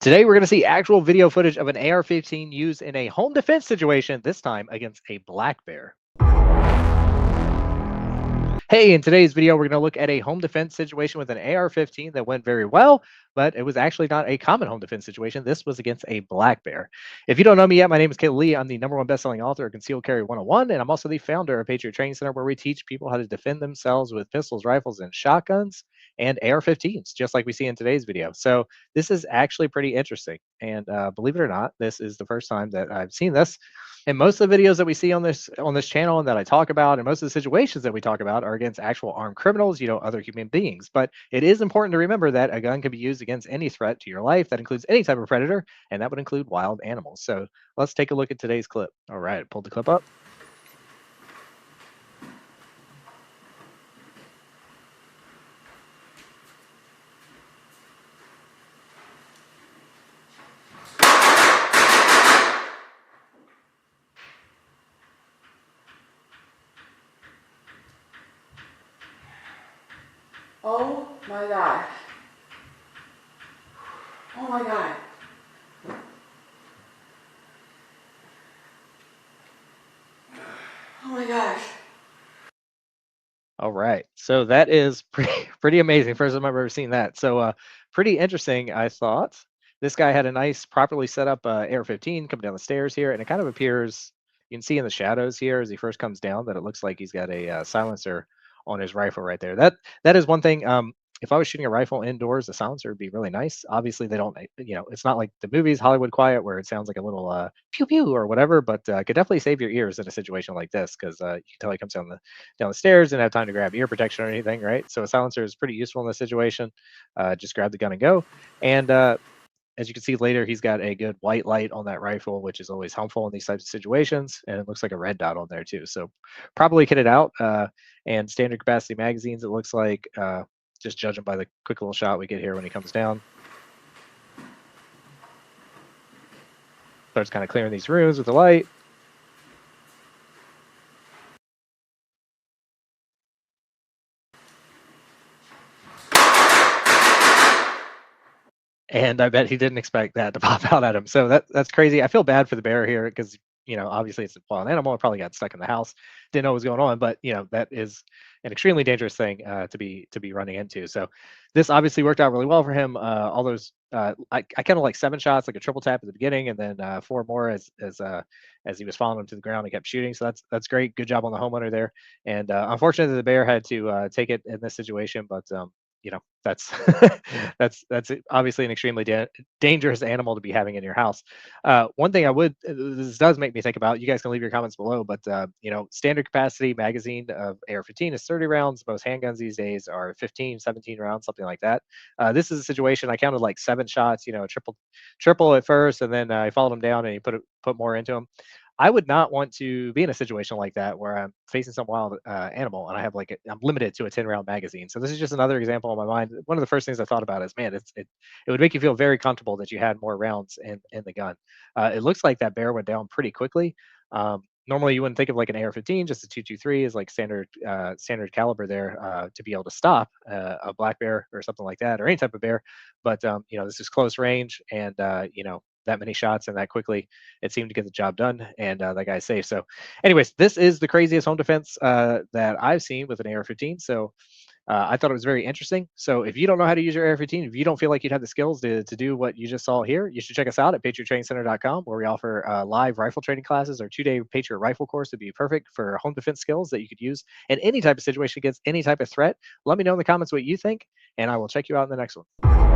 Today, we're going to see actual video footage of an AR-15 used in a home defense situation, this time against a black bear. Hey, in today's video, we're going to look at a home defense situation with an AR-15 that went very well, but it was actually not a common home defense situation. This was against a black bear. If you don't know me yet, my name is Caleb Lee. I'm the #1 bestselling author of Concealed Carry 101, and I'm also the founder of Patriot Training Center, where we teach people how to defend themselves with pistols, rifles, and shotguns and AR-15s, just like we see in today's video. So this is actually pretty interesting. And believe it or not, this is the first time that I've seen this. And most of the videos that we see on this channel and that I talk about, and most of the situations that we talk about are against actual armed criminals, other human beings. But it is important to remember that a gun can be used against any threat to your life. That includes any type of predator, and that would include wild animals. So let's take a look at today's clip. All right, pulled the clip up. Oh my God. Oh my God. Oh my gosh. All right, so that is pretty amazing. First time I've ever seen that. So pretty interesting, I thought. This guy had a nice, properly set up AR-15 coming down the stairs here, and it kind of appears you can see in the shadows here as he first comes down that it looks like he's got a silencer on his rifle right there. That is one thing. If I was shooting a rifle indoors, the silencer would be really nice. Obviously, they don't, it's not like the movies Hollywood Quiet where it sounds like a little pew pew or whatever, but could definitely save your ears in a situation like this because you can tell he comes down the stairs and have time to grab ear protection or anything, right? So a silencer is pretty useful in this situation. Just grab the gun and go. And as you can see later, he's got a good white light on that rifle, which is always helpful in these types of situations. And it looks like a red dot on there too. So probably kitted out. And standard capacity magazines, it looks like, just judging by the quick little shot we get here when he comes down. Starts kind of clearing these rooms with the light. And I bet he didn't expect that to pop out at him. So that's crazy. I feel bad for the bear here because obviously it's a wild animal. It probably got stuck in the house, didn't know what was going on. But that is an extremely dangerous thing to be running into. So this obviously worked out really well for him. All those I kind of like 7 shots, like a triple tap at the beginning, and then 4 more as he was following him to the ground and kept shooting. So that's great. Good job on the homeowner there. And unfortunately, the bear had to take it in this situation, but that's that's obviously an extremely dangerous animal to be having in your house. One thing this does make me think about, you guys can leave your comments below, but standard capacity magazine of AR-15 is 30 rounds. Most handguns these days are 15, 17 rounds, something like that. This is a situation I counted like 7 shots, triple at first, and then I followed him down and he put more into him. I would not want to be in a situation like that where I'm facing some wild animal and I have I'm limited to a 10-round magazine. So this is just another example in my mind. One of the first things I thought about is, man, it would make you feel very comfortable that you had more rounds in the gun. It looks like that bear went down pretty quickly. Normally, you wouldn't think of like an AR-15, just a 223 is like standard caliber there to be able to stop a black bear or something like that, or any type of bear. But this is close range, and that many shots and that quickly, it seemed to get the job done, and that guy's safe. So, anyways, this is the craziest home defense that I've seen with an AR-15. So, I thought it was very interesting. So, if you don't know how to use your AR-15, if you don't feel like you'd have the skills to do what you just saw here, you should check us out at patriottrainingcenter.com, where we offer live rifle training classes. Our 2-day Patriot rifle course would be perfect for home defense skills that you could use in any type of situation against any type of threat. Let me know in the comments what you think, and I will check you out in the next one.